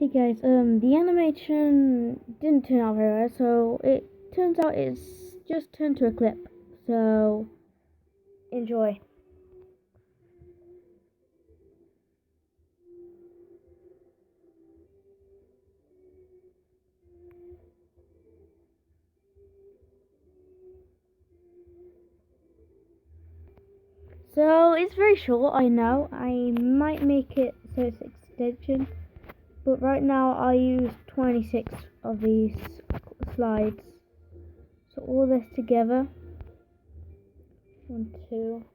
Hey guys, the animation didn't turn out very well, so it turns out it's just turned to a clip. So, enjoy. So, it's very short, I know. I might make it so it's extension, but right now I use 26 of these slides. So, all this together 1, 2,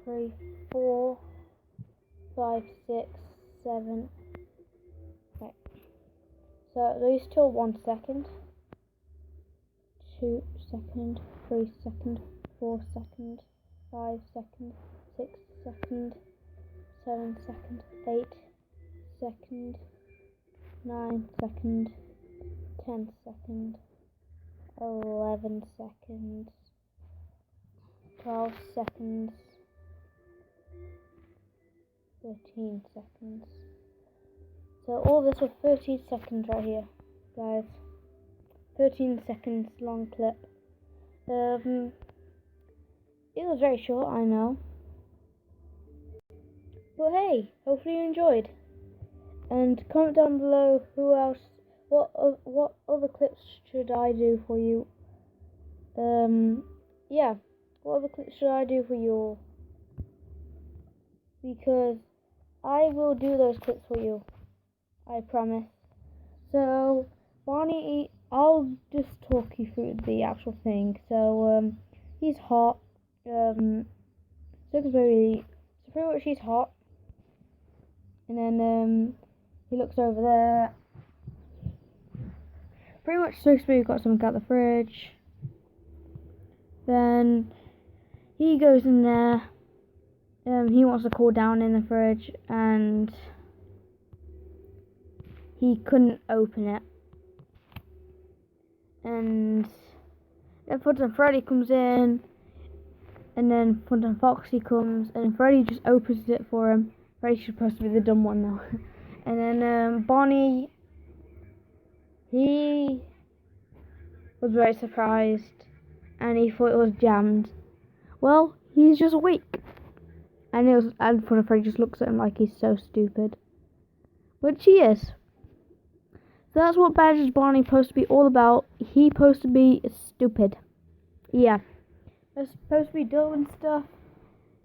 3, 4, 5, 6, 7. Right. So, those till 1 second. 2 second, 3 second, 4 second, 5 second, 6 second, 7 second, 8 second, 9 second, 10 second, 11 seconds, 12 seconds, 13 seconds. So all this was 13 seconds right here, guys. 13 seconds long clip. It was very short, I know. But hey, hopefully you enjoyed. And comment down below what other clips should I do for you. Yeah, what other clips should I do for you all? Because I will do those clips for you. I promise. So, Barney, I'll just talk you through the actual thing. So, he's hot. So pretty much he's hot. And then, he looks over there. Pretty much Suxbury got something out of the fridge. Then he goes in there. He wants to cool down in the fridge, and he couldn't open it. And then Funtime Freddy comes in, and then Funtime Foxy comes, and Freddy just opens it for him. Freddy's supposed to be the dumb one now. And then Bonnie, he was very surprised, and he thought it was jammed. Well, he's just weak. And Funtime Freddy just looks at him like he's so stupid. Which he is. So that's what Badger's Barney supposed to be all about. He supposed to be stupid. Yeah. It's supposed to be dull and stuff.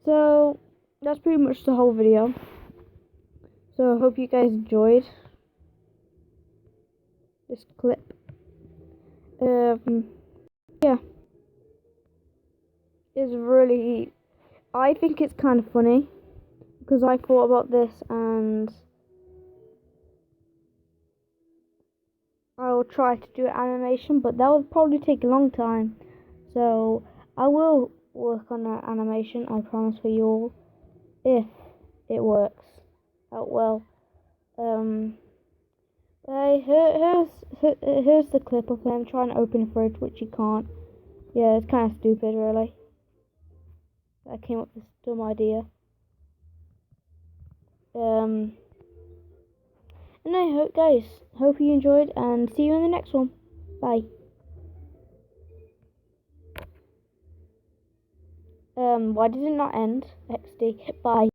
So that's pretty much the whole video. So I hope you guys enjoyed this clip. Yeah. It's really, I think it's kind of funny because I thought about this and I will try to do animation, but that will probably take a long time. So I will work on that animation, I promise for you all, if it works out well. Here's the clip of him trying to open a fridge, which he can't. Yeah, it's kind of stupid, really. I came up with this dumb idea. And I hope you enjoyed, and see you in the next one. Bye. Why did it not end? XD. Bye.